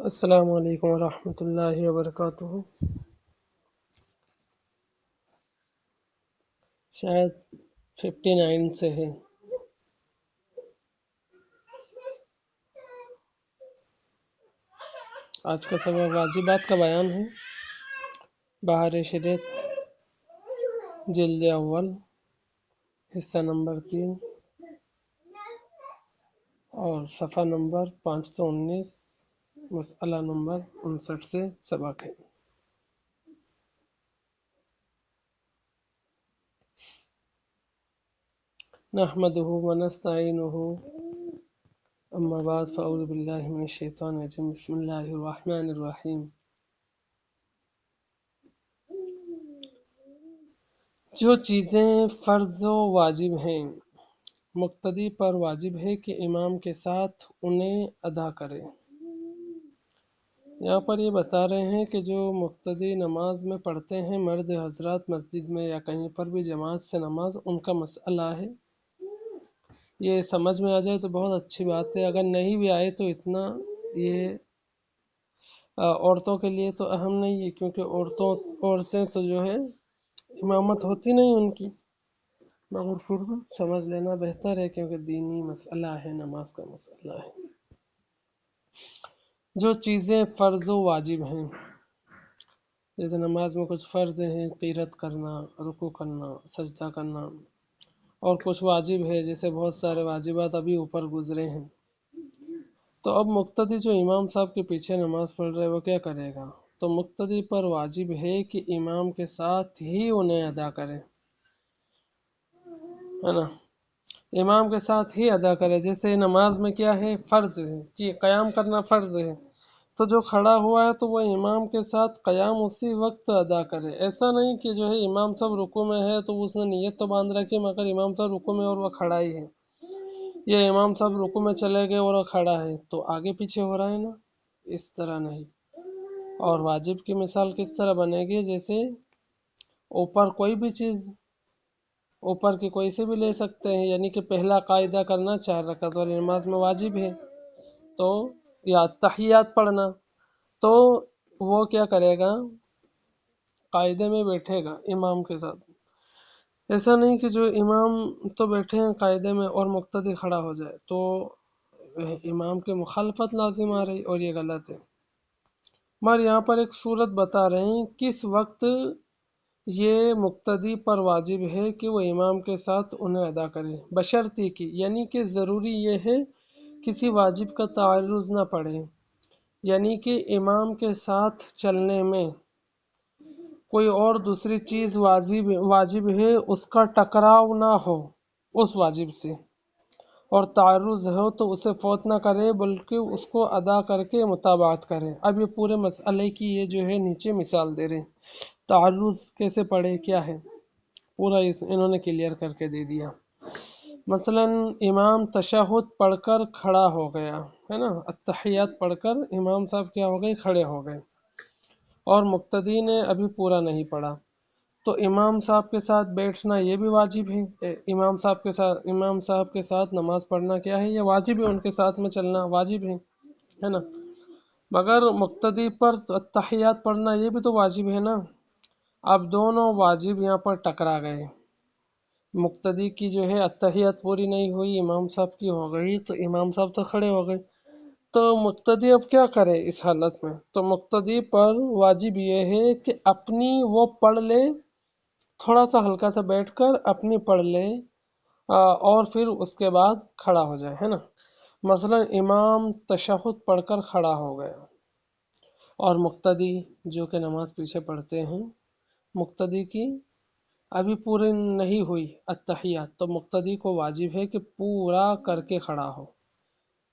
السلام علیکم ورحمۃ اللہ وبرکاتہ۔ شاید 59 سے ہے۔ آج کا سبق واجبات کا بیان ہے۔ بہار شریعت جلد اول حصہ نمبر 3 اور صفحہ نمبر 519 مسئلہ نمبر 59 سے سبق ہے۔ نحمدہ ونستعینہ اما بعد فاعوذ باللہ من الشیطان الرجیم بسم اللہ الرحمن الرحیم۔ جو چیزیں فرض و واجب ہیں مقتدی پر واجب ہے کہ امام کے ساتھ انہیں ادا کرے۔ یہاں پر یہ بتا رہے ہیں کہ جو مقتدی نماز میں پڑھتے ہیں مرد حضرات مسجد میں یا کہیں پر بھی جماعت سے نماز، ان کا مسئلہ ہے۔ یہ سمجھ میں آ جائے تو بہت اچھی بات ہے، اگر نہیں بھی آئے تو اتنا یہ عورتوں کے لیے تو اہم نہیں ہے، کیونکہ عورتیں تو جو ہے امامت ہوتی نہیں ان کی، مگر پھر بھی سمجھ لینا بہتر ہے کیونکہ دینی مسئلہ ہے، نماز کا مسئلہ ہے۔ جو چیزیں فرض و واجب ہیں، جیسے نماز میں کچھ فرض ہیں، قرات کرنا، رکوع کرنا، سجدہ کرنا، اور کچھ واجب ہے جیسے بہت سارے واجبات ابھی اوپر گزرے ہیں۔ تو اب مقتدی جو امام صاحب کے پیچھے نماز پڑھ رہے وہ کیا کرے گا؟ تو مقتدی پر واجب ہے کہ امام کے ساتھ ہی انہیں ادا کرے، ہے نا، امام کے ساتھ ہی ادا کرے۔ جیسے نماز میں کیا ہے؟ فرض ہے کہ قیام کرنا فرض ہے، تو جو کھڑا ہوا ہے تو وہ امام کے ساتھ قیام اسی وقت ادا کرے۔ ایسا نہیں کہ جو ہے امام صاحب رکوع میں ہے تو اس نے نیت تو باندھ رکھی مگر امام صاحب رکوع میں اور وہ کھڑا ہی ہے، یا امام صاحب رکوع میں چلے گئے اور وہ کھڑا ہے تو آگے پیچھے ہو رہا ہے نا، اس طرح نہیں۔ اور واجب کی مثال کس طرح بنے گی؟ جیسے اوپر کوئی بھی چیز، اوپر کی کوئی سے بھی لے سکتے ہیں، یعنی کہ پہلا قاعدہ کرنا 4 رکعت والی نماز میں واجب ہے، تو یا تحیات پڑھنا، تو وہ کیا کرے گا؟ قاعدے میں بیٹھے گا امام کے ساتھ۔ ایسا نہیں کہ جو امام تو بیٹھے ہیں قاعدے میں اور مقتدی کھڑا ہو جائے تو امام کی مخالفت لازم آ رہی، اور یہ غلط ہے۔ مگر یہاں پر ایک صورت بتا رہے ہیں کس وقت یہ مقتدی پر واجب ہے کہ وہ امام کے ساتھ انہیں ادا کرے، بشرطی کی، یعنی کہ ضروری یہ ہے کسی واجب کا تعارض نہ پڑے، یعنی کہ امام کے ساتھ چلنے میں کوئی اور دوسری چیز واجب ہے اس کا ٹکراؤ نہ ہو اس واجب سے، اور تعارض ہو تو اسے فوت نہ کرے بلکہ اس کو ادا کر کے متابعت کرے۔ اب یہ پورے مسئلے کی یہ جو ہے نیچے مثال دے رہے ہیں، تعارض کیسے پڑے کیا ہے، پورا انہوں نے کلیئر کر کے دے دیا۔ مثلا امام تشہد پڑھ کر کھڑا ہو گیا، ہے نا، التحیات پڑھ کر امام صاحب کیا ہو گئے؟ کھڑے ہو گئے، اور مقتدی نے ابھی پورا نہیں پڑھا، تو امام صاحب کے ساتھ بیٹھنا یہ بھی واجب ہے۔ امام صاحب کے ساتھ نماز پڑھنا کیا ہے؟ یہ واجب ہے، ان کے ساتھ میں چلنا واجب ہے نا، مگر مقتدی پر التحیات پڑھنا یہ بھی تو واجب ہے نا۔ اب دونوں واجب یہاں پر ٹکرا گئے، مقتدی کی جو ہے التحیات پوری نہیں ہوئی، امام صاحب کی ہو گئی، تو امام صاحب تو کھڑے ہو گئے، تو مقتدی اب کیا کرے اس حالت میں؟ تو مقتدی پر واجب یہ ہے کہ اپنی وہ پڑھ لے، تھوڑا سا ہلکا سا بیٹھ کر اپنی پڑھ لے، اور پھر اس کے بعد کھڑا ہو جائے، ہے نا۔ مثلا امام تشہد پڑھ کر کھڑا ہو گیا اور مقتدی جو کہ نماز پیچھے پڑھتے ہیں، مقتدی کی ابھی پوری نہیں ہوئی التحیات، تو مقتدی کو واجب ہے کہ پورا کر کے کھڑا ہو،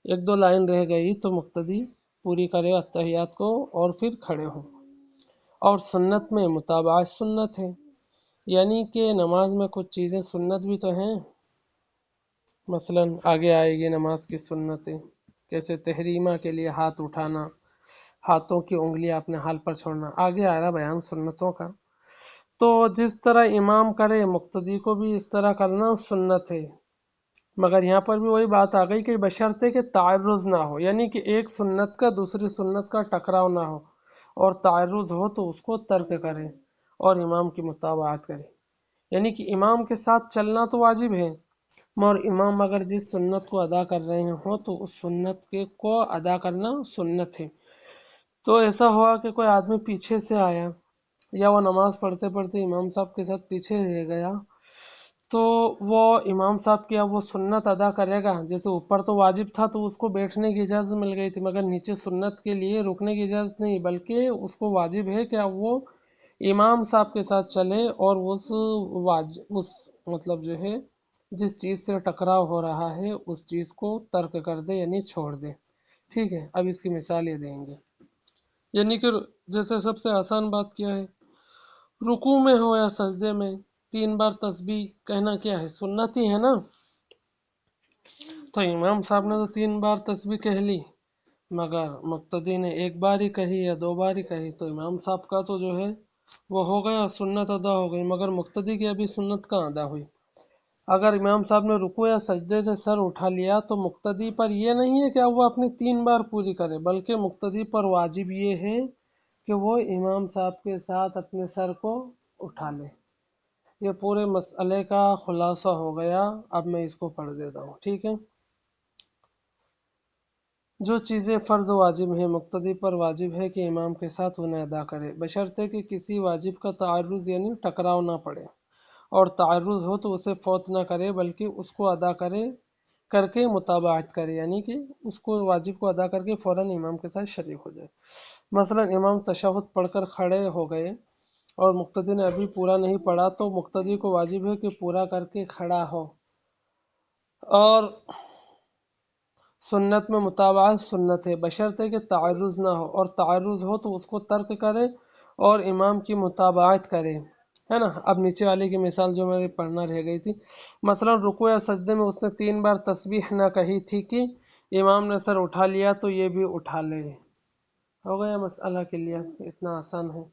1-2 لائن رہ گئی تو مقتدی پوری کرے التحیات کو اور پھر کھڑے ہو۔ اور سنت میں متابعت سنت ہے، یعنی کہ نماز میں کچھ چیزیں سنت بھی تو ہیں، مثلا آگے آئے گی نماز کی سنتیں، کیسے تحریمہ کے لیے ہاتھ اٹھانا، ہاتھوں کی انگلیاں اپنے حال پر چھوڑنا، آگے آ رہا بیان سنتوں کا۔ تو جس طرح امام کرے مقتدی کو بھی اس طرح کرنا سنت ہے، مگر یہاں پر بھی وہی بات آ گئی کہ بشرطے کہ تعرض نہ ہو، یعنی کہ ایک سنت کا دوسری سنت کا ٹکراؤ نہ ہو، اور تعرض ہو تو اس کو ترک کرے اور امام کی متابعت کرے۔ یعنی کہ امام کے ساتھ چلنا تو واجب ہے، مگر امام اگر جس سنت کو ادا کر رہے ہوں تو اس سنت کے کو ادا کرنا سنت ہے۔ تو ایسا ہوا کہ کوئی آدمی پیچھے سے آیا، یا وہ نماز پڑھتے پڑھتے امام صاحب کے ساتھ پیچھے رہ گیا، تو وہ امام صاحب کی اب وہ سنت ادا کرے گا۔ جیسے اوپر تو واجب تھا تو اس کو بیٹھنے کی اجازت مل گئی تھی، مگر نیچے سنت کے لیے رکنے کی اجازت نہیں، بلکہ اس کو واجب ہے کہ اب وہ امام صاحب کے ساتھ چلے اور اس مطلب جو ہے جس چیز سے ٹکراؤ ہو رہا ہے اس چیز کو ترک کر دے، یعنی چھوڑ دے۔ ٹھیک ہے، اب اس کی مثال یہ دیں گے، یعنی کہ جیسے سب سے آسان بات کیا ہے، رکوع میں ہو یا سجدے میں 3 بار تسبیح کہنا کیا ہے؟ سنت ہی ہے نا۔ تو امام صاحب نے تو 3 بار تسبیح کہہ لی، مگر مقتدی نے 1 بار ہی کہی یا 2 بار ہی کہی، تو امام صاحب کا تو جو ہے وہ ہو گیا، سنت ادا ہو گئی، مگر مقتدی کی ابھی سنت کہاں ادا ہوئی۔ اگر امام صاحب نے رکوع یا سجدے سے سر اٹھا لیا تو مقتدی پر یہ نہیں ہے کہ اب وہ اپنی 3 بار پوری کرے، بلکہ مقتدی پر واجب یہ ہے کہ وہ امام صاحب کے ساتھ اپنے سر کو اٹھا لے۔ یہ پورے مسئلے کا خلاصہ ہو گیا۔ اب میں اس کو پڑھ دیتا ہوں، ٹھیک ہے۔ جو چیزیں فرض و واجب ہیں مقتدی پر واجب ہے کہ امام کے ساتھ انہیں ادا کرے، بشرطے کہ کسی واجب کا تعرض یعنی ٹکراؤ نہ پڑے، اور تعرض ہو تو اسے فوت نہ کرے بلکہ اس کو ادا کر کے متابعت کرے، یعنی کہ اس کو واجب کو ادا کر کے فوراً امام کے ساتھ شریک ہو جائے۔ مثلا امام تشہد پڑھ کر کھڑے ہو گئے اور مقتدی نے ابھی پورا نہیں پڑھا، تو مقتدی کو واجب ہے کہ پورا کر کے کھڑا ہو، اور سنت میں متابعت سنت ہے، بشرطے کہ تعرض نہ ہو، اور تعرض ہو تو اس کو ترک کرے اور امام کی متابعت کرے، ہے نا۔ اب نیچے والے کی مثال جو میرے پڑھنا رہ گئی تھی، مثلا رکوع یا سجدے میں اس نے 3 بار تسبیح نہ کہی تھی کہ امام نے سر اٹھا لیا تو یہ بھی اٹھا لے۔ ہو گیا مسئلہ کے لیے، اتنا آسان ہے۔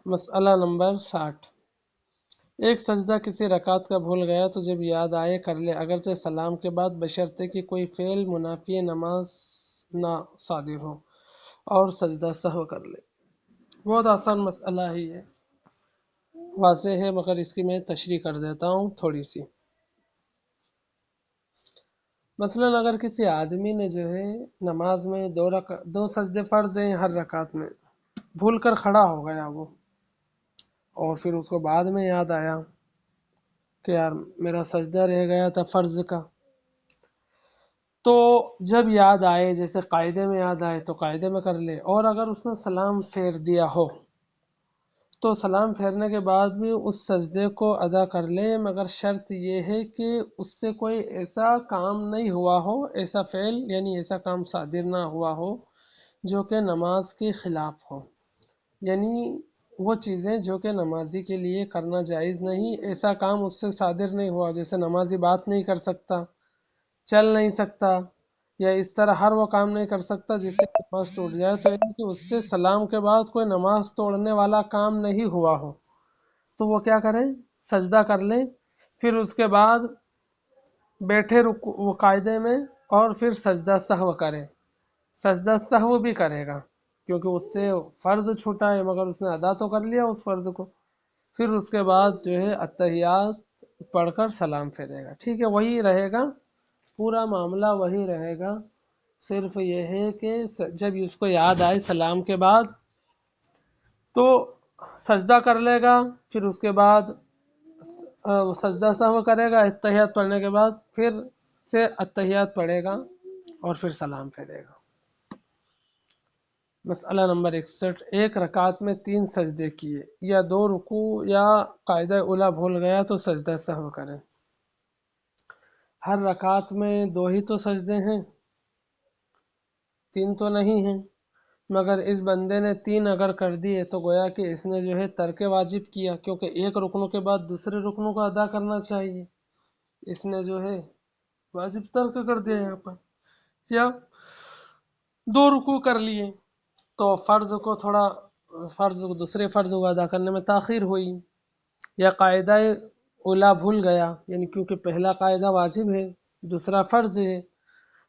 مسئلہ نمبر 60، ایک سجدہ کسی رکعت کا بھول گیا تو جب یاد آئے کر لے، اگرچہ سلام کے بعد، بشرطے کہ کوئی فعل منافی نماز نہ صادر ہو، اور سجدہ سہو کر لے۔ بہت آسان مسئلہ ہی ہے، واضح ہے، مگر اس کی میں تشریح کر دیتا ہوں تھوڑی سی۔ مثلا اگر کسی آدمی نے جو ہے نماز میں 2 سجدے فرض ہیں ہر رکعت میں، بھول کر کھڑا ہو گیا وہ، اور پھر اس کو بعد میں یاد آیا کہ یار میرا سجدہ رہ گیا تھا فرض کا، تو جب یاد آئے، جیسے قاعدے میں یاد آئے تو قاعدے میں کر لے، اور اگر اس نے سلام پھیر دیا ہو تو سلام پھیرنے کے بعد بھی اس سجدے کو ادا کر لے، مگر شرط یہ ہے کہ اس سے کوئی ایسا کام نہیں ہوا ہو، ایسا فعل یعنی ایسا کام صادر نہ ہوا ہو جو کہ نماز کے خلاف ہو، یعنی وہ چیزیں جو کہ نمازی کے لیے کرنا جائز نہیں، ایسا کام اس سے صادر نہیں ہوا، جیسے نمازی بات نہیں کر سکتا، چل نہیں سکتا، یا اس طرح ہر وہ کام نہیں کر سکتا جس سے نماز ٹوٹ جائے، تو یعنی کہ اس سے سلام کے بعد کوئی نماز توڑنے والا کام نہیں ہوا ہو، تو وہ کیا کریں؟ سجدہ کر لیں، پھر اس کے بعد بیٹھے وہ قاعدے میں، اور پھر سجدہ سہو کریں۔ سجدہ سہو بھی کرے گا کیونکہ اس سے فرض چھوٹا ہے، مگر اس نے ادا تو کر لیا اس فرض کو، پھر اس کے بعد جو ہے اتحیات پڑھ کر سلام پھیرے گا، ٹھیک ہے، وہی رہے گا، پورا معاملہ وہی رہے گا، صرف یہ ہے کہ جب اس کو یاد آئے سلام کے بعد تو سجدہ کر لے گا، پھر اس کے بعد وہ سجدہ سہو کرے گا اتحیات پڑھنے کے بعد، پھر سے اتحیات پڑھے گا اور پھر سلام پھیرے گا۔ مسئلہ نمبر 61، ایک رکعت میں 3 سجدے کیے یا 2 رکوع یا قاعدہ اولیٰ بھول گیا تو سجدہ سہو کریں۔ ہر رکعت میں 2 ہی تو سجدے ہیں، 3 تو نہیں ہیں، مگر اس بندے نے 3 اگر کر دیے تو گویا کہ اس نے جو ہے ترک واجب کیا، کیونکہ ایک رکنوں کے بعد دوسرے رکنوں کو ادا کرنا چاہیے، اس نے جو ہے واجب ترک کر دیا یہاں پر، یا 2 رکوع کر لیے تو فرض کو دوسرے فرض کو ادا کرنے میں تاخیر ہوئی، یا قاعدہ اولا بھول گیا، یعنی کیونکہ پہلا قاعدہ واجب ہے، دوسرا فرض ہے،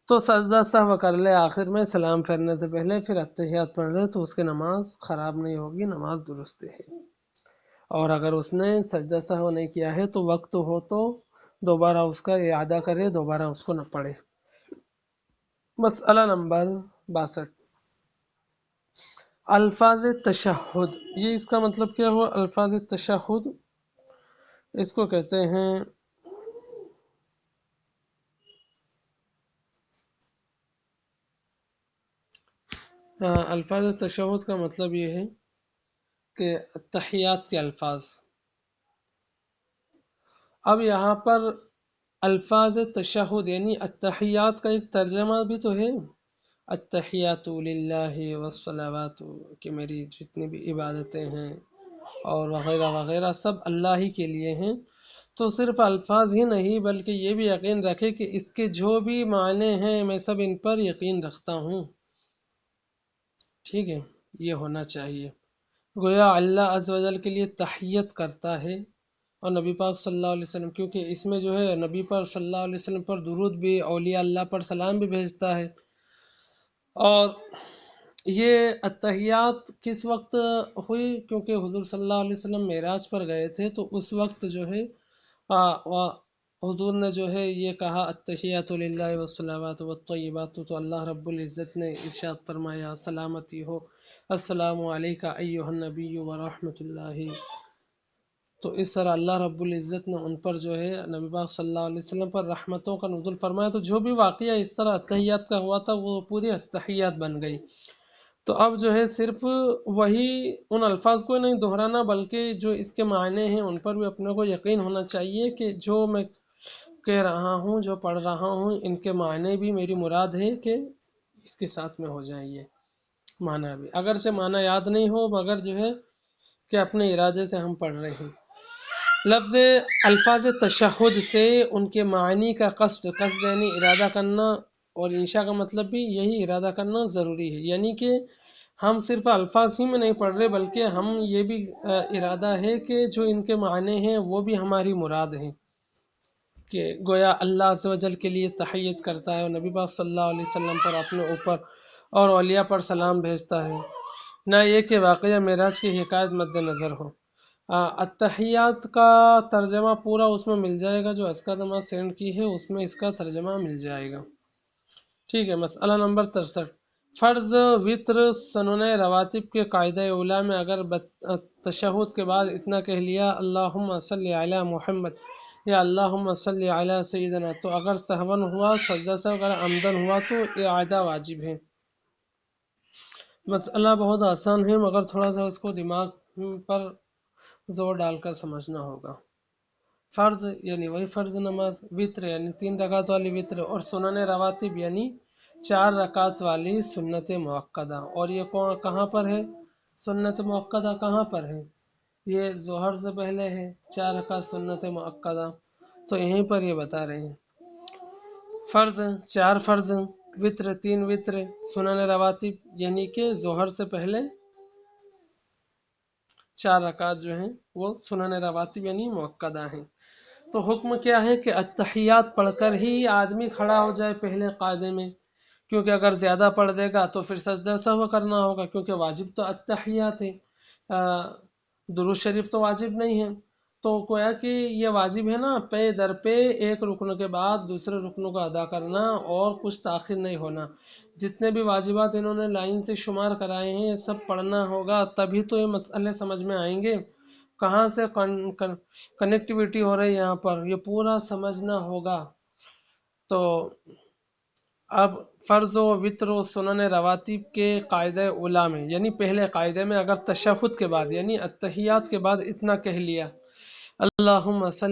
تو سجدہ سہو کر لے آخر میں سلام پھیرنے سے پہلے، پھر اتحیات پڑھ لے تو اس کی نماز خراب نہیں ہوگی، نماز درست ہے۔ اور اگر اس نے سجدہ سہو نہیں کیا ہے تو وقت ہو تو دوبارہ اس کا اعادہ کرے، دوبارہ اس کو نہ پڑھے۔ مسئلہ نمبر 62، الفاظ تشہد، یہ اس کا مطلب کیا ہوا؟ الفاظ تشہد اس کو کہتے ہیں الفاظ تشہد کا مطلب یہ ہے کہ تحیات کے الفاظ۔ اب یہاں پر الفاظ تشہد یعنی التحیات کا ایک ترجمہ بھی تو ہے، التحیات للہ والصلوات، کہ میری جتنی بھی عبادتیں ہیں اور وغیرہ وغیرہ سب اللہ ہی کے لیے ہیں۔ تو صرف الفاظ ہی نہیں بلکہ یہ بھی یقین رکھے کہ اس کے جو بھی معنی ہیں میں سب ان پر یقین رکھتا ہوں، ٹھیک ہے، یہ ہونا چاہیے۔ گویا اللہ عز و جل کے لیے تحیت کرتا ہے، اور نبی پاک صلی اللہ علیہ وسلم، کیونکہ اس میں جو ہے نبی پر صلی اللہ علیہ وسلم پر درود بھی، اولیاء اللہ پر سلام بھی بھیجتا ہے۔ اور یہ التحیات کس وقت ہوئی؟ کیونکہ حضور صلی اللہ علیہ وسلم معراج پر گئے تھے، تو اس وقت جو ہے حضور نے جو ہے یہ کہا التحیات للہ والصلوات والطیبات، تو اللہ رب العزت نے ارشاد فرمایا سلامتی ہو، السلام علیکہ ایھا النبی ورحمۃ اللہ۔ تو اس طرح اللہ رب العزت نے ان پر جو ہے نبی پاک صلی اللہ علیہ وسلم پر رحمتوں کا نزول فرمایا، تو جو بھی واقعہ اس طرح التحیات کا ہوا تھا وہ پوری التحیات بن گئی۔ تو اب جو ہے صرف وہی ان الفاظ کو نہیں دہرانا بلکہ جو اس کے معنی ہیں ان پر بھی اپنے کو یقین ہونا چاہیے کہ جو میں کہہ رہا ہوں، جو پڑھ رہا ہوں، ان کے معنی بھی میری مراد ہے کہ اس کے ساتھ میں ہو جائیں یہ معنی بھی، اگرچہ معنی یاد نہیں ہو مگر جو ہے کہ اپنے ارادے سے ہم پڑھ رہے ہیں۔ لفظ الفاظ تشہد سے ان کے معنی کا قصد یعنی ارادہ کرنا، اور انشاء کا مطلب بھی یہی ارادہ کرنا ضروری ہے، یعنی کہ ہم صرف الفاظ ہی میں نہیں پڑھ رہے بلکہ ہم یہ بھی ارادہ ہے کہ جو ان کے معنی ہیں وہ بھی ہماری مراد ہیں، کہ گویا اللہ عز و جل کے لیے تحیت کرتا ہے اور نبی پاک صلی اللہ علیہ وسلم پر اپنے اوپر اور اولیاء پر سلام بھیجتا ہے، نہ یہ کہ واقعہ معراج کی حکایت مد نظر ہو۔ التحیات کا ترجمہ پورا اس میں مل جائے گا، جو اذکار نماز سینڈ کی ہے اس میں اس کا ترجمہ مل جائے گا، ٹھیک ہے۔ مسئلہ نمبر 63، فرض، وتر، سنن رواتب کے قاعدہ اولیٰ میں اگر تشہد کے بعد اتنا کہہ لیا اللہم صلی علی محمد یا اللہم صلی علی سیدنا، تو اگر سہون ہوا سجدہ سے، اگر عمدن ہوا تو اعادہ واجب ہے۔ مسئلہ بہت آسان ہے مگر تھوڑا سا اس کو دماغ پر زور ڈال کر سمجھنا ہوگا۔ فرض یعنی وہی فرض نماز، وتر یعنی 3 رکعت والی وتر، اور سنن رواتب یعنی 4 رکعت والی سنت مؤکدہ۔ اور یہ کہاں پر ہے؟ سنت مؤکدہ کہاں پر ہے؟ یہ ظہر سے پہلے ہے 4 رکعت سنت مؤکدہ، تو یہیں پر یہ بتا رہے ہیں۔ فرض 4 فرض، وتر 3 وتر، سنن رواتب یعنی کہ ظہر سے پہلے 4 رکعت جو ہیں وہ سنن رواتب یعنی مؤکدہ ہیں۔ تو حکم کیا ہے کہ التحیات پڑھ کر ہی آدمی کھڑا ہو جائے پہلے قاعدے میں، کیونکہ اگر زیادہ پڑھ دے گا تو پھر سجدہ سہو کرنا ہوگا، کیونکہ واجب تو التحیات ہے، درود شریف تو واجب نہیں ہے۔ تو گویا کہ یہ واجب ہے نا، پے در پہ ایک رکن کے بعد دوسرے رکنوں کو ادا کرنا اور کچھ تاخیر نہیں ہونا۔ جتنے بھی واجبات انہوں نے لائن سے شمار کرائے ہیں یہ سب پڑھنا ہوگا، تبھی تو یہ مسئلے سمجھ میں آئیں گے۔ کہاں سے کنیکٹیویٹی ہو رہی ہے یہاں پر، یہ پورا سمجھنا ہوگا۔ تو اب فرض و وتر و سنن رواتب کے قاعدہ اولیٰ میں یعنی پہلے قاعدے میں اگر تشہد کے بعد یعنی التحیات کے بعد اتنا کہہ لیا اللہم صلی